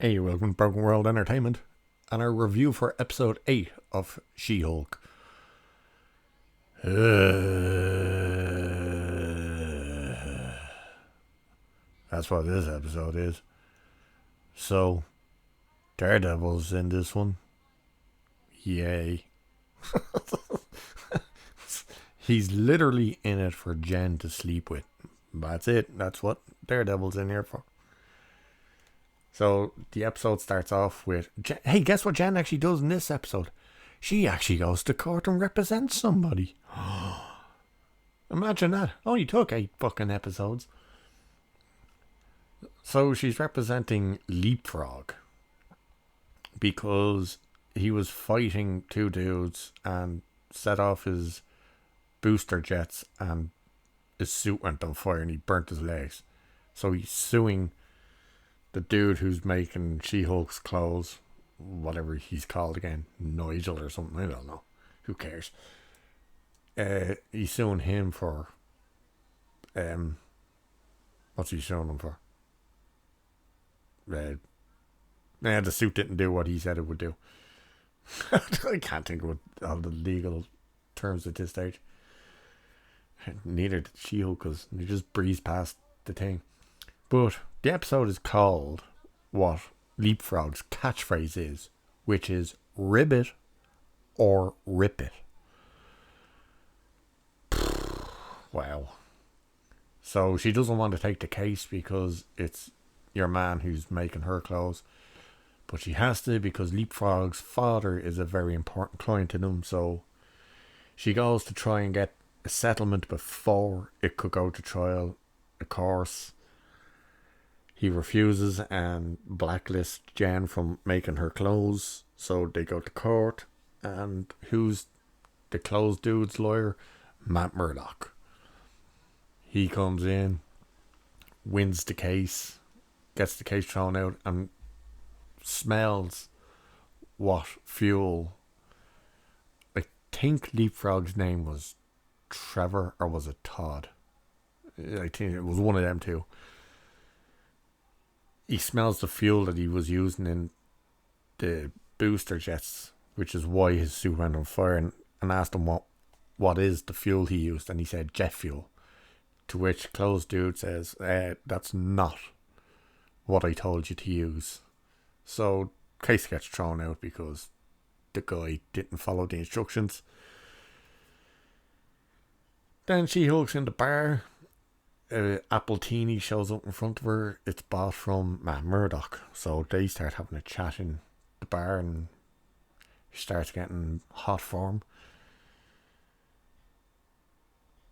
Hey, welcome to Broken World Entertainment and our review for episode 8 of She-Hulk. That's what this episode is. So, Daredevil's in this one. Yay. He's literally in it for Jen to sleep with. That's it. That's what Daredevil's in here for. So the episode starts off with Jen. Hey, guess what Jen actually does in this episode? She actually goes to court and represents somebody. Imagine that. Only took 8 fucking episodes. So she's representing Leapfrog because he was fighting 2 dudes and set off his booster jets and his suit went on fire and he burnt his legs. So he's suing the dude who's making She-Hulk's clothes, whatever he's called again, Nigel or something, I don't know. Who cares? He's suing him for, what's he suing him for? The suit didn't do what he said it would do. I can't think of all the legal terms at this stage. Neither did She-Hulk, because they just breezed past the thing. But the episode is called what Leapfrog's catchphrase is, which is ribbit or rip it. Wow. So she doesn't want to take the case because it's your man who's making her clothes. But she has to because Leapfrog's father is a very important client to them. So she goes to try and get a settlement before it could go to trial. Of course, he refuses and blacklists Jen from making her clothes. So they go to court. And who's the clothes dude's lawyer? Matt Murdock. He comes in, wins the case, gets the case thrown out, and smells what fuel. I think Leapfrog's name was Trevor, or was it Todd? I think it was one of them two. He smells the fuel that he was using in the booster jets, which is why his suit went on fire, and asked him what is the fuel he used, and he said jet fuel. To which clothes dude says, that's not what I told you to use. So case gets thrown out because the guy didn't follow the instructions. Then she Hulk's in the bar. Appletini shows up in front of her. It's bought from Matt Murdock. So they start having a chat in the bar and she starts getting hot for him.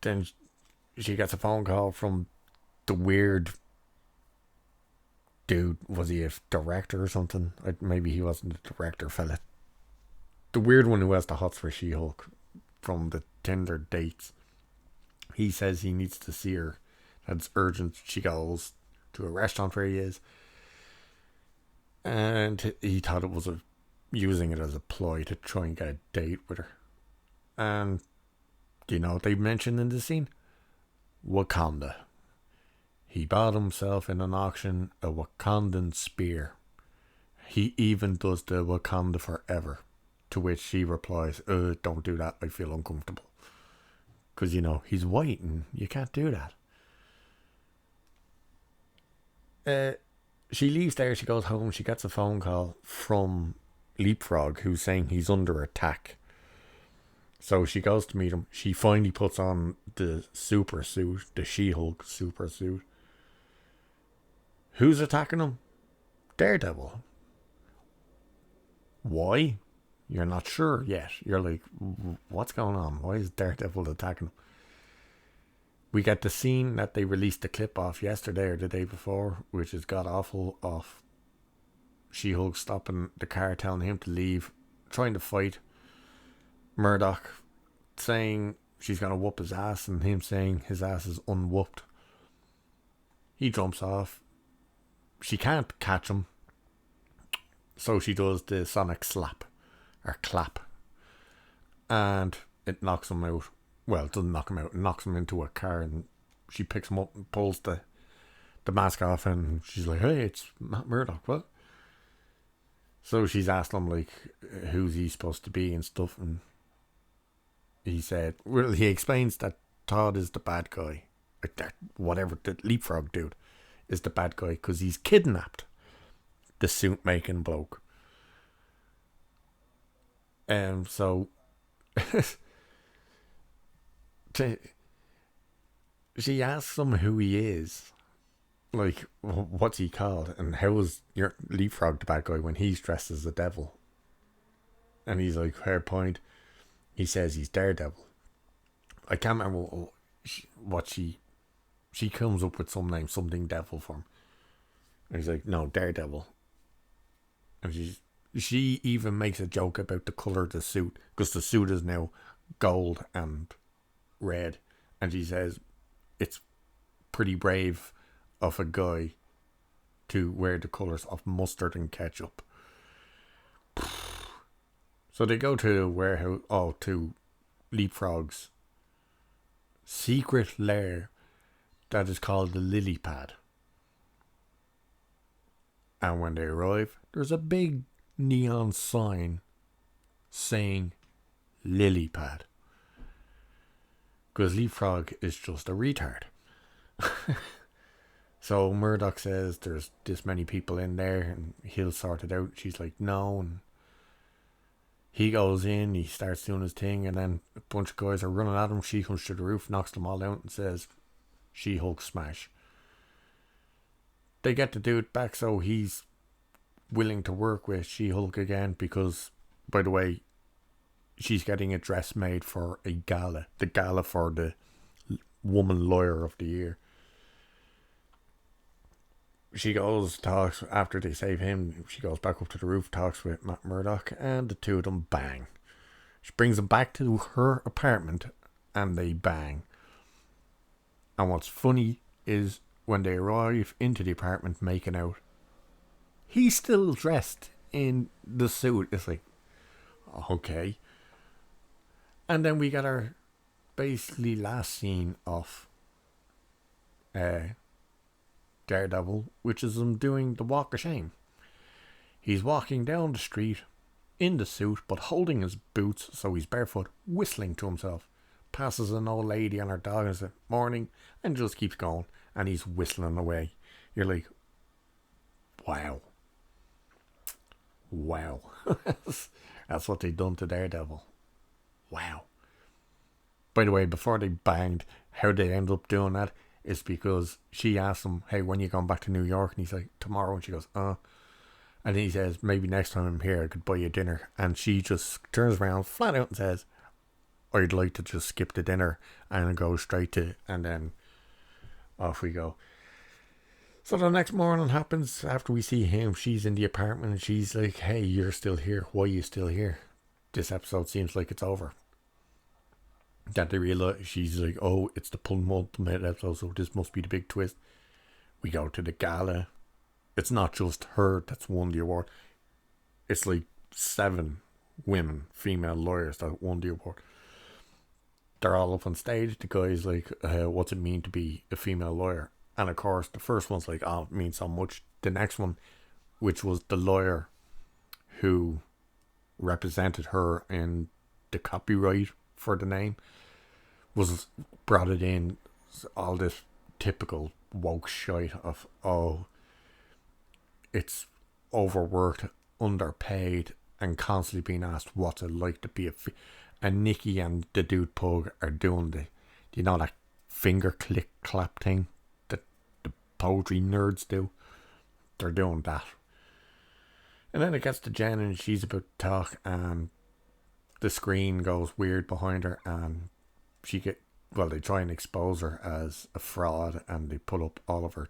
Then she gets a phone call from the weird dude. Was he a director or something? Maybe he wasn't a director fella. The weird one who has the hots for She-Hulk from the Tinder dates. He says he needs to see her. That's urgent. She goes to a restaurant where he is. And he thought it was using it as a ploy to try and get a date with her. And do you know what they mentioned in the scene? Wakanda. He bought himself in an auction a Wakandan spear. He even does the Wakanda forever. To which she replies, don't do that, I feel uncomfortable. Because, he's white and you can't do that. She leaves there, she goes home, she gets a phone call from Leapfrog who's saying he's under attack. So she goes to meet him. She finally puts on the super suit, the She-Hulk super suit. Who's attacking him? Daredevil. Why? You're not sure yet. You're like, what's going on? Why is Daredevil attacking him? We get the scene that they released the clip off yesterday or the day before, which is god awful, of She-Hulk stopping the car, telling him to leave, trying to fight Murdock, saying she's going to whoop his ass, and him saying his ass is unwhooped. He jumps off. She can't catch him, so she does the sonic slap, or clap, and it knocks him out. Well, it doesn't knock him out, it knocks him into a car, and she picks him up and pulls the mask off, and she's like, hey, it's Matt Murdock, what? So she's asked him, like, who's he supposed to be and stuff. And he said, well, he explains that Todd is the bad guy. Like that, whatever, the leapfrog dude is the bad guy because he's kidnapped the suit making bloke. So she asks him who he is. Like, what's he called? And how is your leapfrog the bad guy when he's dressed as the devil? And he's like, fair point. He says he's Daredevil. I can't remember what she comes up with some name, something devil for him. And he's like, no, Daredevil. And she even makes a joke about the colour of the suit, because the suit is now gold and red. And she says it's pretty brave of a guy to wear the colours of mustard and ketchup. So they go to the warehouse, to Leapfrog's secret lair that is called the Lily Pad. And when they arrive, there's a big neon sign saying Lily Pad. Because Leapfrog is just a retard. So Murdoch says there's this many people in there and he'll sort it out. She's like, no. And he goes in, he starts doing his thing, and then a bunch of guys are running at him. She comes to the roof, knocks them all out, and says, She-Hulk smash. They get the dude back, so he's willing to work with She-Hulk again because, by the way, she's getting a dress made for a gala. The gala for the Woman Lawyer of the Year. She goes, talks, after they save him, she goes back up to the roof, talks with Matt Murdock, and the two of them bang. She brings him back to her apartment, and they bang. And what's funny is when they arrive into the apartment making out, he's still dressed in the suit. It's like, okay. And then we get our basically last scene of Daredevil, which is him doing the walk of shame. He's walking down the street in the suit, but holding his boots, so he's barefoot, whistling to himself. Passes an old lady on her dog and says, morning, and just keeps going, and he's whistling away. You're like, wow. That's what they done to Daredevil. Wow. By the way, before they banged, how they end up doing that is because she asks him, hey, when you going back to New York? And he's like, tomorrow. And she goes, and he says, maybe next time I'm here I could buy you dinner. And she just turns around flat out and says, I'd like to just skip the dinner and go straight to, and then off we go. So the next morning happens after we see him. She's in the apartment and she's like, hey, you're still here. Why are you still here? This episode seems like it's over. That they realize, she's like, oh, it's the penultimate episode, so this must be the big twist. We go to the gala. It's not just her that's won the award. It's like 7 women, female lawyers that won the award. They're all up on stage. The guy's like, what's it mean to be a female lawyer? And of course, the first one's like, oh, it means so much. The next one, which was the lawyer who represented her in the copyright for the name, was brought it in all this typical woke shite of, oh, it's overworked, underpaid, and constantly being asked what's it like to be and Nikki and the dude Pug are doing that finger click clap thing that the poetry nerds do. They're doing that. And then it gets to Jen and she's about to talk and the screen goes weird behind her and they try and expose her as a fraud and they pull up all of her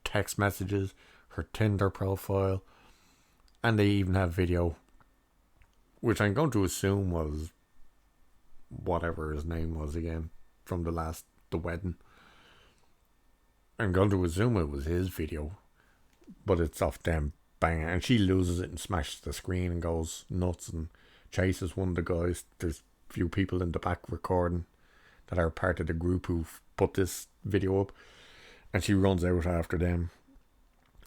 text messages, her Tinder profile, and they even have video, which I'm going to assume was whatever his name was again from the wedding. I'm going to assume it was his video, but it's off them banging, and she loses it and smashes the screen and goes nuts and chases one of the guys. There's a few people in the back recording that are part of the group who've put this video up, and she runs out after them,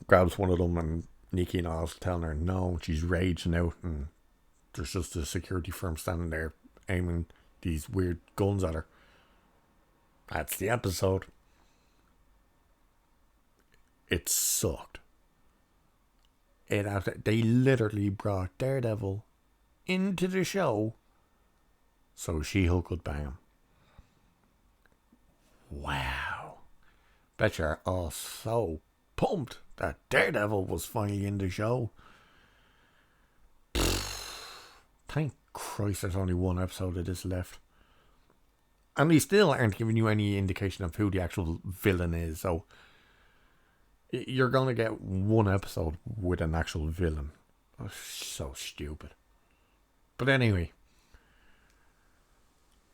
grabs one of them and Nikki and Oz telling her no, she's raging out, and there's just a security firm standing there aiming these weird guns at her. That's the episode. It sucked. They literally brought Daredevil into the show so She-Hulk could bang him. Wow. Bet you're all so pumped that Daredevil was finally in the show. Thank Christ there's only one episode of this left. And they still aren't giving you any indication of who the actual villain is. So you're going to get one episode with an actual villain. Oh, so stupid. But anyway.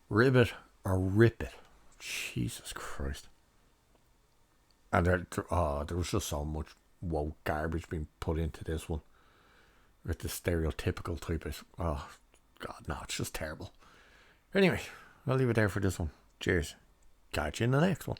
Ribbit or rip it. Jesus Christ. And there was just so much woke garbage being put into this one. With the stereotypical type of... Oh, God, no, it's just terrible. Anyway, I'll leave it there for this one. Cheers. Catch you in the next one.